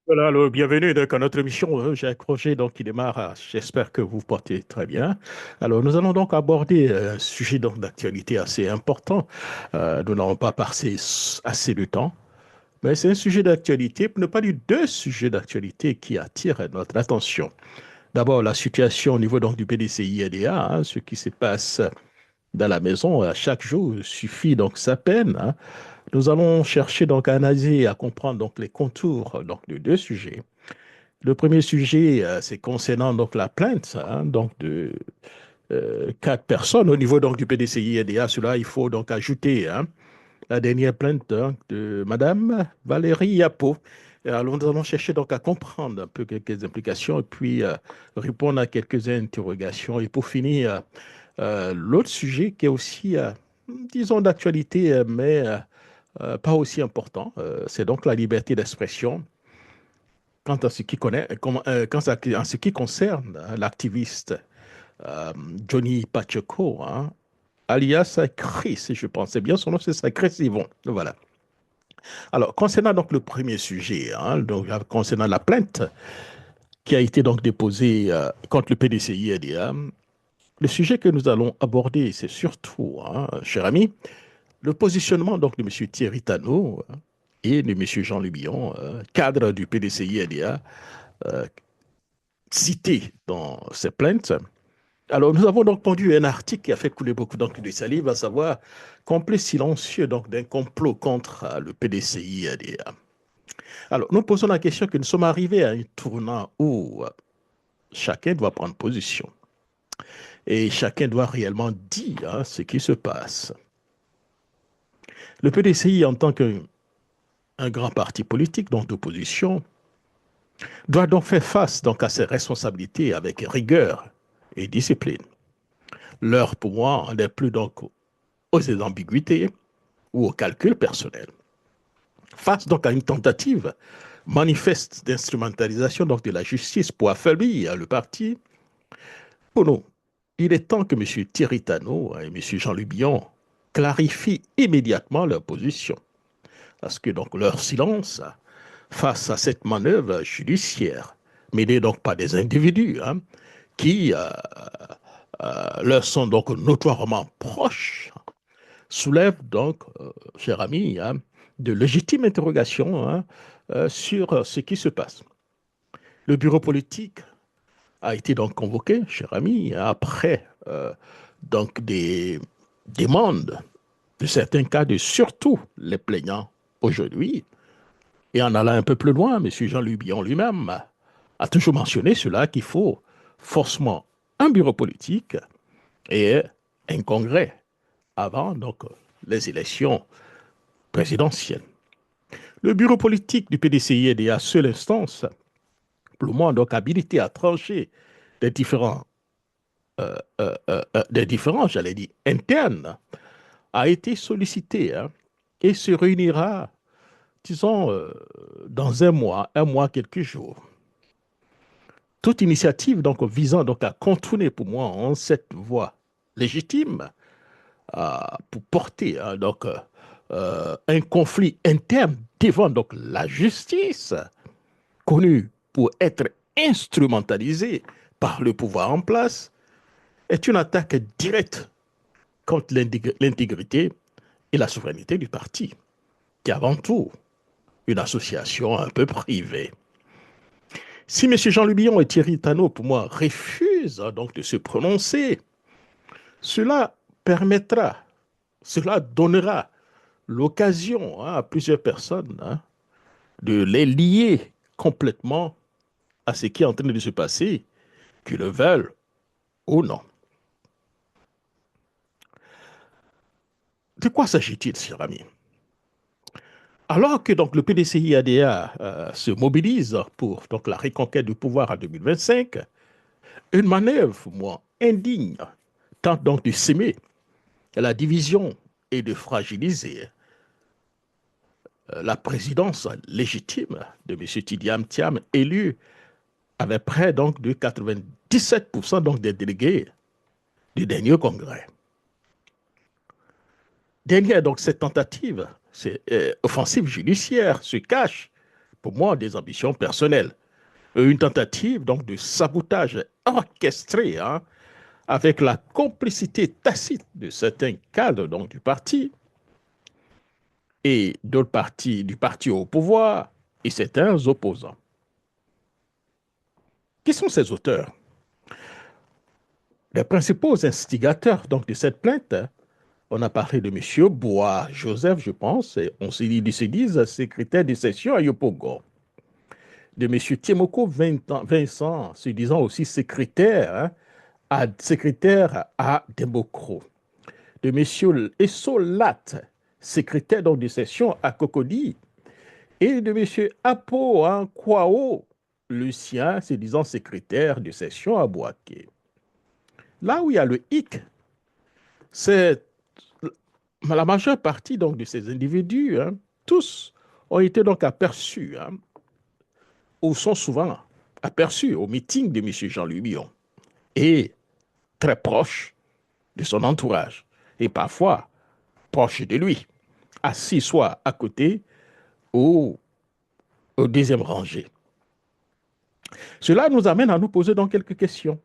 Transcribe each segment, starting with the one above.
Voilà, alors, bienvenue donc, à notre émission. J'ai accroché donc qui démarre. J'espère que vous vous portez très bien. Alors, nous allons donc aborder un sujet donc d'actualité assez important. Nous n'avons pas passé assez de temps, mais c'est un sujet d'actualité, pour ne pas dire deux sujets d'actualité qui attirent notre attention. D'abord, la situation au niveau donc du PDCI-EDA, ce qui se passe dans la maison à chaque jour suffit donc sa peine. Nous allons chercher donc à analyser et à comprendre donc les contours donc de deux sujets. Le premier sujet, c'est concernant donc la plainte donc de quatre personnes au niveau donc du PDCI et à cela, il faut donc ajouter la dernière plainte donc, de Madame Valérie Yapo. Et alors, nous allons chercher donc à comprendre un peu quelques implications et puis répondre à quelques interrogations. Et pour finir, l'autre sujet qui est aussi, disons, d'actualité, mais pas aussi important, c'est donc la liberté d'expression. Quant à ce qui connaît, en ce qui concerne l'activiste euh, Johnny Pacheco, alias Chris, si je pense, c'est bien son nom, c'est Chris Yvon. Voilà. Alors, concernant donc le premier sujet, donc, concernant la plainte qui a été donc déposée contre le PDCI-EDA, le sujet que nous allons aborder, c'est surtout, cher ami, le positionnement donc de M. Thierry Tano et de M. Jean Lubillon, cadre du PDCI-EDA, cité dans ces plaintes. Alors, nous avons donc pondu un article qui a fait couler beaucoup d'encre de salive, à savoir complice silencieux donc d'un complot contre le PDCI. Alors, nous posons la question que nous sommes arrivés à un tournant où chacun doit prendre position et chacun doit réellement dire ce qui se passe. Le PDCI, en tant qu'un grand parti politique donc d'opposition, doit donc faire face donc à ses responsabilités avec rigueur et discipline. L'heure, pour moi, n'est plus donc aux ambiguïtés ou au calcul personnel. Face donc à une tentative manifeste d'instrumentalisation donc de la justice pour affaiblir le parti, pour nous, il est temps que M. Thierry Tano et M. Jean-Luc Bion clarifient immédiatement leur position. Parce que donc leur silence face à cette manœuvre judiciaire, menée donc par des individus qui leur sont donc notoirement proches, soulève donc, cher ami, de légitimes interrogations sur ce qui se passe. Le bureau politique a été donc convoqué, cher ami, après donc des demandes de certains cas de surtout les plaignants aujourd'hui. Et en allant un peu plus loin, M. Jean-Luc Billon lui-même a toujours mentionné cela qu'il faut forcément un bureau politique et un congrès avant donc les élections présidentielles. Le bureau politique du PDCI est à seule instance, pour le moment donc habilité à trancher des différents, j'allais dire, internes, a été sollicité et se réunira, disons, dans un mois, quelques jours. Toute initiative donc visant donc à contourner pour moi cette voie légitime pour porter un conflit interne devant donc la justice connu pour être instrumentalisé par le pouvoir en place, est une attaque directe contre l'intégrité et la souveraineté du parti, qui est avant tout une association un peu privée. Si M. Jean-Luc Billon et Thierry Tano, pour moi, refusent donc de se prononcer, cela permettra, cela donnera l'occasion à plusieurs personnes de les lier complètement à ce qui est en train de se passer, qu'ils le veulent ou non. De quoi s'agit-il, cher ami? Alors que donc le PDCI-ADA se mobilise pour donc la reconquête du pouvoir en 2025, une manœuvre, moi, indigne, tente donc de s'aimer la division et de fragiliser la présidence légitime de M. Tidiam Thiam, élu avec près donc de 97% donc des délégués du dernier congrès. Derrière donc cette tentative, cette offensive judiciaire se cache pour moi, des ambitions personnelles. Une tentative donc de sabotage orchestré, hein, avec la complicité tacite de certains cadres donc, du parti et d'autres partis du parti au pouvoir et certains opposants. Qui sont ces auteurs? Les principaux instigateurs donc, de cette plainte, on a parlé de M. Bois Joseph, je pense, et on se dit secrétaire de session à Yopogo. De M. Tiemoko Vincent, se disant aussi secrétaire, hein, secrétaire à Democro. De M. Essolat, secrétaire donc, de session à Cocody. Et de M. Apo hein, Kwao, Lucien, se disant secrétaire de session à Boaké. Là où il y a le hic, c'est la majeure partie donc, de ces individus, hein, tous ont été donc aperçus, hein, ou sont souvent aperçus au meeting de M. Jean-Louis Billon, et très proches de son entourage, et parfois proches de lui, assis soit à côté ou au deuxième rangée. Cela nous amène à nous poser donc quelques questions.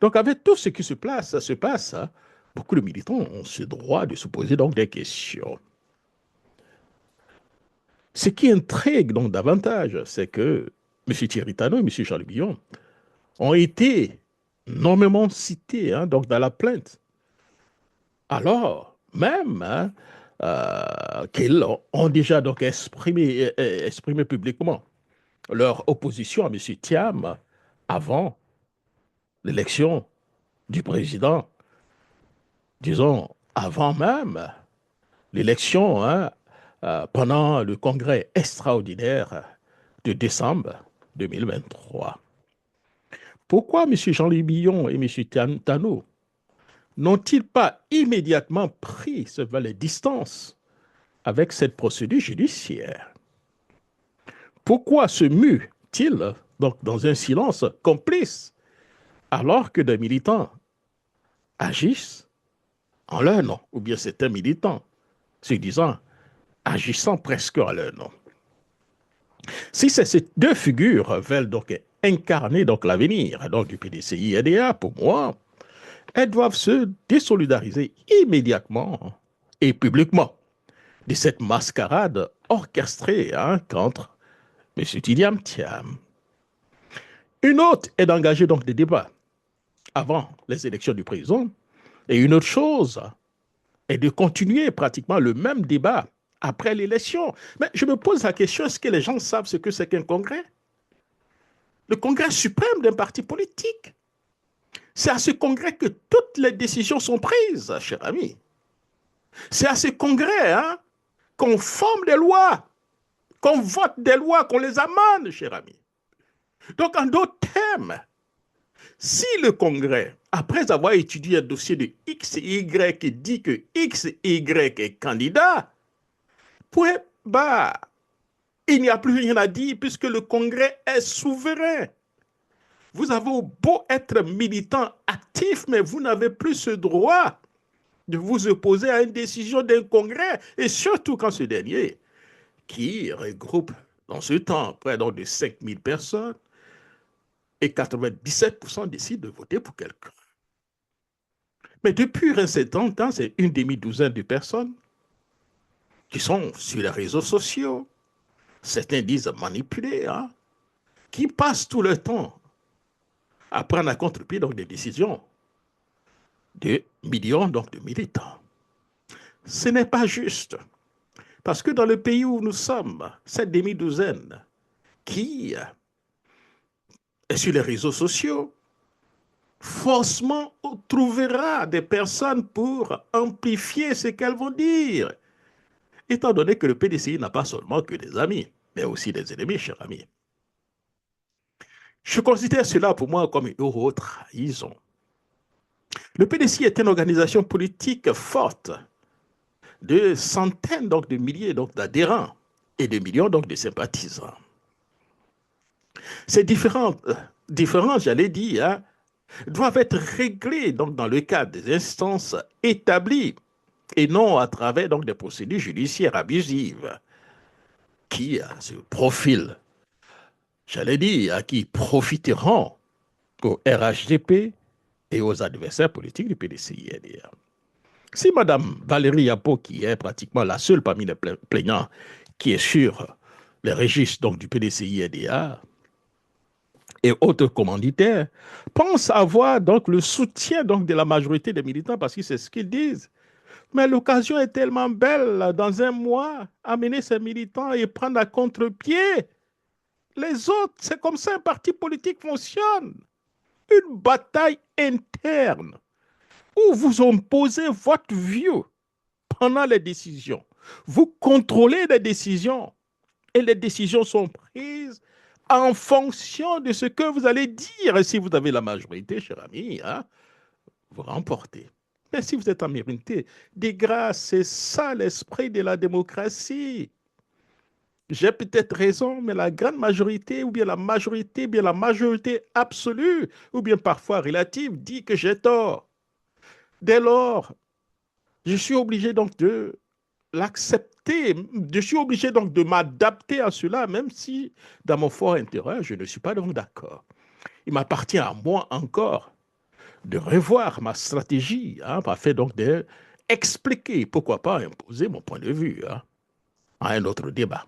Donc, avec tout ce qui se passe, hein, beaucoup de militants ont ce droit de se poser donc des questions. Ce qui intrigue donc davantage, c'est que M. Thierry Tano et M. Jean-Louis Billon ont été nommément cités hein, donc dans la plainte. Alors, même hein, qu'ils ont déjà donc exprimé publiquement leur opposition à M. Thiam avant l'élection du président, disons avant même l'élection, hein, pendant le congrès extraordinaire de décembre 2023. Pourquoi M. Jean-Louis Billon et M. Tano n'ont-ils pas immédiatement pris les distances avec cette procédure judiciaire? Pourquoi se muent-ils donc dans un silence complice alors que des militants agissent en leur nom, ou bien certains militants se disant agissant presque en leur nom? Si ces deux figures veulent donc incarner donc l'avenir donc du PDCI-NDA, pour moi, elles doivent se désolidariser immédiatement et publiquement de cette mascarade orchestrée hein, contre M. Thiam Thiam. Une autre est d'engager donc des débats avant les élections du président, et une autre chose est de continuer pratiquement le même débat après l'élection. Mais je me pose la question, est-ce que les gens savent ce que c'est qu'un congrès? Le congrès suprême d'un parti politique. C'est à ce congrès que toutes les décisions sont prises, cher ami. C'est à ce congrès hein, qu'on forme des lois, qu'on vote des lois, qu'on les amende, cher ami. Donc, en d'autres termes, si le congrès, après avoir étudié un dossier de X et Y qui dit que X et Y est candidat, il n'y a plus rien à dire puisque le congrès est souverain. Vous avez beau être militant actif, mais vous n'avez plus ce droit de vous opposer à une décision d'un congrès, et surtout quand ce dernier, qui regroupe dans ce temps près de 5000 personnes, et 97% décident de voter pour quelqu'un. Mais depuis un certain temps, c'est une demi-douzaine de personnes qui sont sur les réseaux sociaux, certains disent manipulés, hein, qui passent tout le temps à prendre à contre-pied donc des décisions de millions donc de militants. Ce n'est pas juste, parce que dans le pays où nous sommes, cette demi-douzaine qui est sur les réseaux sociaux, forcément on trouvera des personnes pour amplifier ce qu'elles vont dire, étant donné que le PDCI n'a pas seulement que des amis, mais aussi des ennemis, chers amis. Je considère cela pour moi comme une euro-trahison. Le PDCI est une organisation politique forte de centaines donc, de milliers d'adhérents et de millions donc, de sympathisants. Ces différences, j'allais dire, hein, doivent être réglées donc, dans le cadre des instances établies et non à travers donc, des procédures judiciaires abusives qui se profilent, j'allais dire, qui profiteront au RHDP et aux adversaires politiques du PDCI-NDA. Si Mme Valérie Yapo, qui est pratiquement la seule parmi les plaignants qui est sur les registres donc, du PDCI-NDA et autres commanditaires, pense avoir donc le soutien donc, de la majorité des militants parce que c'est ce qu'ils disent. Mais l'occasion est tellement belle dans un mois, amener ces militants et prendre à contre-pied les autres. C'est comme ça un parti politique fonctionne. Une bataille interne où vous imposez votre vue pendant les décisions. Vous contrôlez les décisions et les décisions sont prises en fonction de ce que vous allez dire. Et si vous avez la majorité, cher ami, hein, vous remportez. Mais si vous êtes en minorité, de grâce, c'est ça l'esprit de la démocratie. J'ai peut-être raison, mais la grande majorité, ou bien la majorité absolue, ou bien parfois relative, dit que j'ai tort. Dès lors, je suis obligé donc de l'accepter. Je suis obligé donc de m'adapter à cela, même si dans mon fort intérieur, je ne suis pas donc d'accord. Il m'appartient à moi encore de revoir ma stratégie, hein, afin donc d'expliquer, pourquoi pas imposer mon point de vue hein, à un autre débat.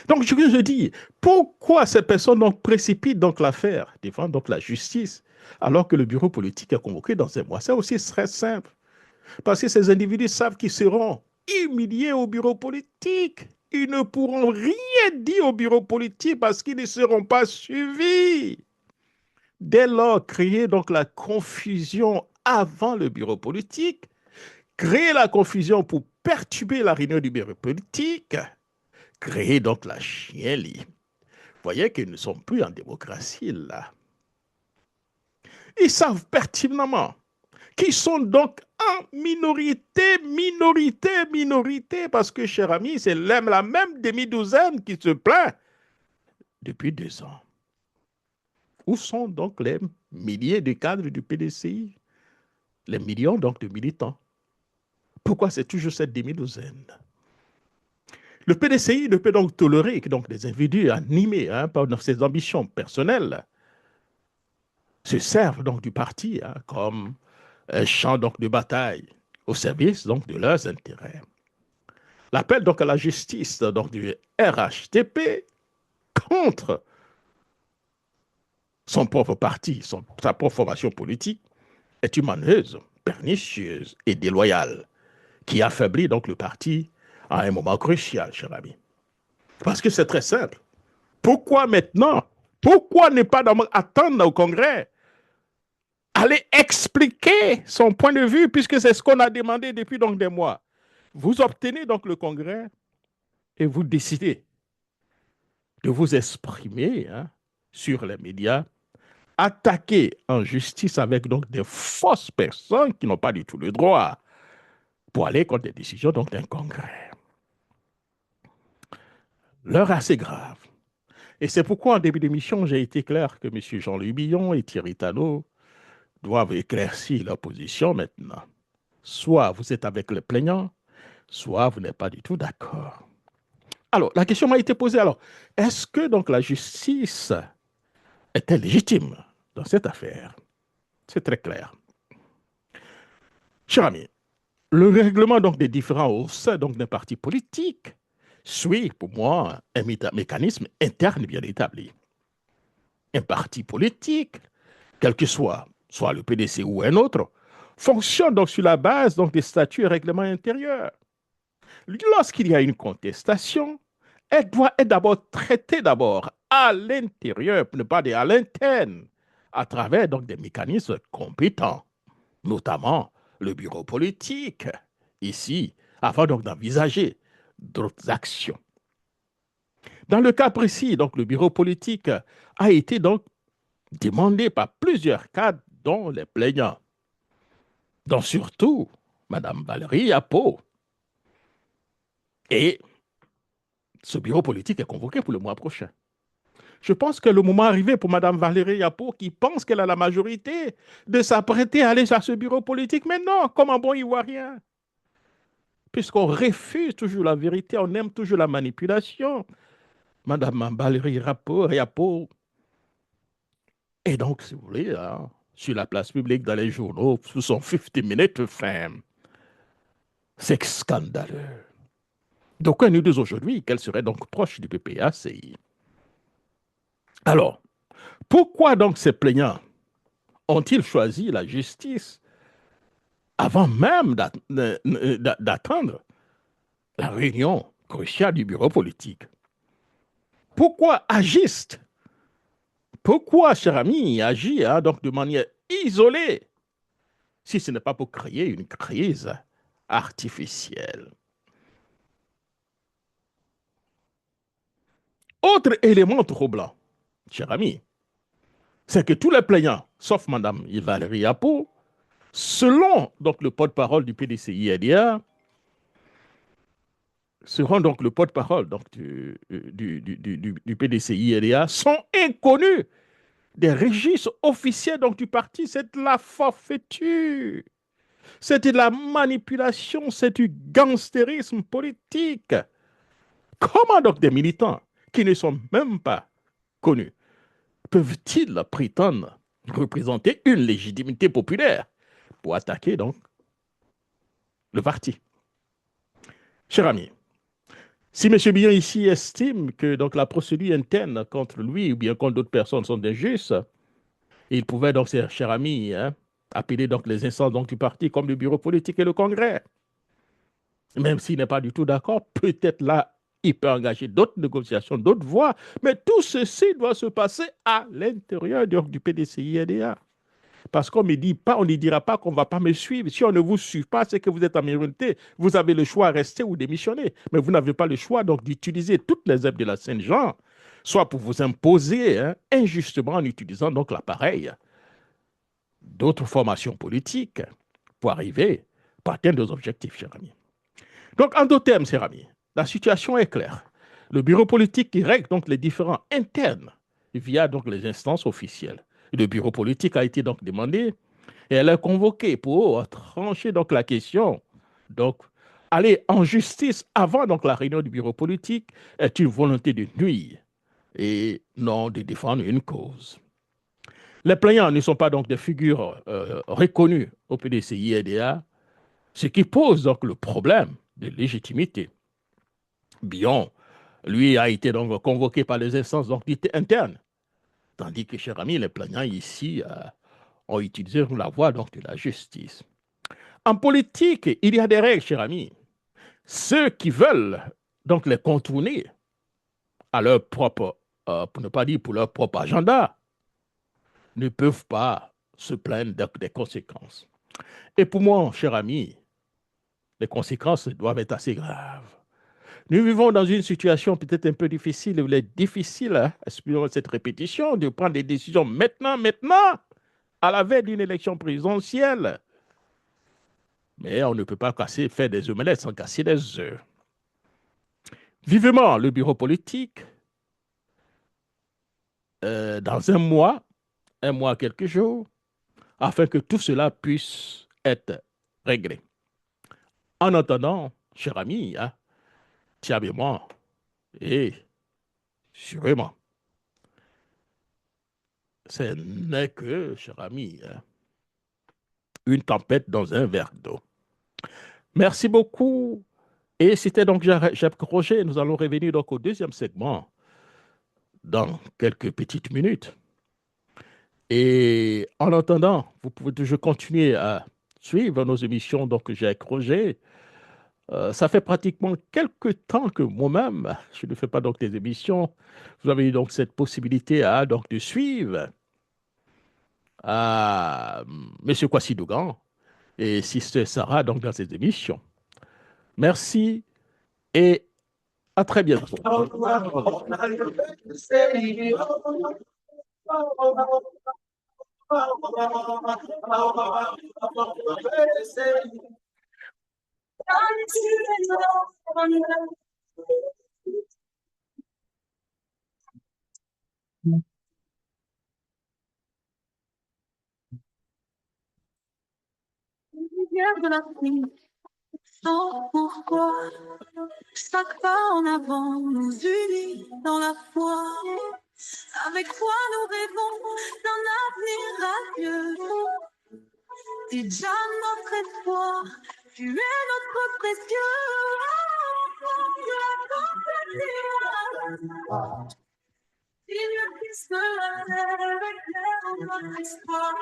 Donc, je dis, pourquoi ces personnes donc précipitent donc l'affaire devant donc la justice, alors que le bureau politique est convoqué dans un mois? C'est aussi très simple. Parce que ces individus savent qu'ils seront humiliés au bureau politique. Ils ne pourront rien dire au bureau politique parce qu'ils ne seront pas suivis. Dès lors, créer donc la confusion avant le bureau politique, créer la confusion pour perturber la réunion du bureau politique, créer donc la chienlit. Vous voyez qu'ils ne sont plus en démocratie là. Ils savent pertinemment qu'ils sont donc en minorité, parce que, cher ami, c'est la même demi-douzaine qui se plaint depuis 2 ans. Où sont donc les milliers de cadres du PDCI, les millions donc de militants? Pourquoi c'est toujours cette demi-douzaine? Le PDCI ne peut donc tolérer que donc, des individus animés hein, par ses ambitions personnelles se servent donc du parti hein, comme un champ donc, de bataille au service donc, de leurs intérêts. L'appel donc à la justice donc, du RHDP contre son propre parti, sa propre formation politique, est une manœuvre pernicieuse et déloyale qui affaiblit donc le parti à un moment crucial, cher ami. Parce que c'est très simple. Pourquoi maintenant? Pourquoi ne pas attendre au Congrès? Aller expliquer son point de vue, puisque c'est ce qu'on a demandé depuis donc des mois. Vous obtenez donc le Congrès et vous décidez de vous exprimer hein, sur les médias, attaquer en justice avec donc des fausses personnes qui n'ont pas du tout le droit pour aller contre les décisions donc d'un Congrès. L'heure est assez grave. Et c'est pourquoi en début d'émission, j'ai été clair que M. Jean-Louis Billon et Thierry Talot doivent éclaircir leur position maintenant. Soit vous êtes avec les plaignants, soit vous n'êtes pas du tout d'accord. Alors, la question m'a été posée. Alors, est-ce que donc la justice est-elle légitime dans cette affaire? C'est très clair. Cher ami, le règlement donc des différends au sein donc d'un parti politique suit pour moi un mécanisme interne bien établi. Un parti politique, quel que soit le PDC ou un autre, fonctionne donc sur la base donc des statuts et règlements intérieurs. Lorsqu'il y a une contestation, elle doit être d'abord traitée à l'intérieur, pour ne pas dire à l'interne, à travers donc des mécanismes compétents, notamment le bureau politique, ici, avant donc d'envisager d'autres actions. Dans le cas précis, donc le bureau politique a été donc demandé par plusieurs cadres, dont les plaignants, dont surtout Mme Valérie Yapo. Et ce bureau politique est convoqué pour le mois prochain. Je pense que le moment est arrivé pour Mme Valérie Yapo, qui pense qu'elle a la majorité, de s'apprêter à aller à ce bureau politique. Mais non, comme un bon Ivoirien. puisqu'on refuse toujours la vérité, on aime toujours la manipulation. Madame Valérie Yapo, et donc, si vous voulez, hein, sur la place publique, dans les journaux, sous son 50 minutes fame, c'est scandaleux. D'aucuns nous disent aujourd'hui qu'elle serait donc proche du PPACI. Alors, pourquoi donc ces plaignants ont-ils choisi la justice avant même d'attendre la réunion cruciale du bureau politique? Pourquoi agissent? Pourquoi, cher ami, agit hein, donc de manière isolée si ce n'est pas pour créer une crise artificielle? Autre élément troublant, cher ami, c'est que tous les plaignants, sauf Mme Valérie Yapo, selon donc le porte-parole du PDCI-LDA, seront donc le porte-parole donc, du PDCI-LDA, sont inconnus des registres officiels donc, du parti. C'est de la forfaiture, c'est de la manipulation, c'est du gangstérisme politique. Comment donc des militants qui ne sont même pas connus peuvent-ils prétendre représenter une légitimité populaire pour attaquer donc le parti? Cher ami, si M. Billon ici estime que donc la procédure interne contre lui ou bien contre d'autres personnes sont injustes, il pouvait donc, cher ami, hein, appeler donc les instances donc, du parti comme le bureau politique et le congrès. Même s'il n'est pas du tout d'accord, peut-être là, il peut engager d'autres négociations, d'autres voies, mais tout ceci doit se passer à l'intérieur du PDCI-NDA. Parce qu'on ne dit pas, on ne dira pas qu'on ne va pas me suivre. Si on ne vous suit pas, c'est que vous êtes en minorité. Vous avez le choix de rester ou démissionner. Mais vous n'avez pas le choix donc d'utiliser toutes les aides de la Saint-Jean, soit pour vous imposer hein, injustement en utilisant donc l'appareil d'autres formations politiques pour arriver à atteindre nos objectifs, chers amis. Donc, en d'autres termes, chers amis, la situation est claire. Le bureau politique qui règle donc les différends internes via donc les instances officielles. Le bureau politique a été donc demandé et elle est convoquée pour trancher donc la question. Donc, aller en justice avant donc la réunion du bureau politique est une volonté de nuire et non de défendre une cause. Les plaignants ne sont pas donc des figures reconnues au PDCI-EDA, ce qui pose donc le problème de légitimité. Bion, lui, a été donc convoqué par les instances donc, internes, tandis que, cher ami, les plaignants ici ont utilisé la voie donc, de la justice. En politique, il y a des règles, cher ami. Ceux qui veulent donc les contourner à leur propre, pour ne pas dire pour leur propre agenda, ne peuvent pas se plaindre des conséquences. Et pour moi, cher ami, les conséquences doivent être assez graves. Nous vivons dans une situation peut-être un peu difficile, il est difficile, hein, excusez-moi cette répétition, de prendre des décisions maintenant, à la veille d'une élection présidentielle. Mais on ne peut pas faire des omelettes sans casser des œufs. Vivement le bureau politique, dans un mois, quelques jours, afin que tout cela puisse être réglé. En attendant, cher ami, hein, moi et sûrement, ce n'est que, cher ami, hein, une tempête dans un verre d'eau. Merci beaucoup. Et c'était donc Jacques Roger. Nous allons revenir donc au deuxième segment dans quelques petites minutes. Et en attendant, vous pouvez toujours continuer à suivre nos émissions donc Jacques Roger. Ça fait pratiquement quelques temps que moi-même, je ne fais pas donc des émissions. Vous avez eu donc cette possibilité donc de suivre M. Kwasi Dougan et Sister Sarah donc dans ces émissions. Merci et à très bientôt. Pourquoi chaque pas en avant nous unit dans la foi. Avec toi, nous rêvons d'un avenir radieux. Déjà notre espoir, tu es notre précieux. Il ne puisse que la terre éclaire notre espoir.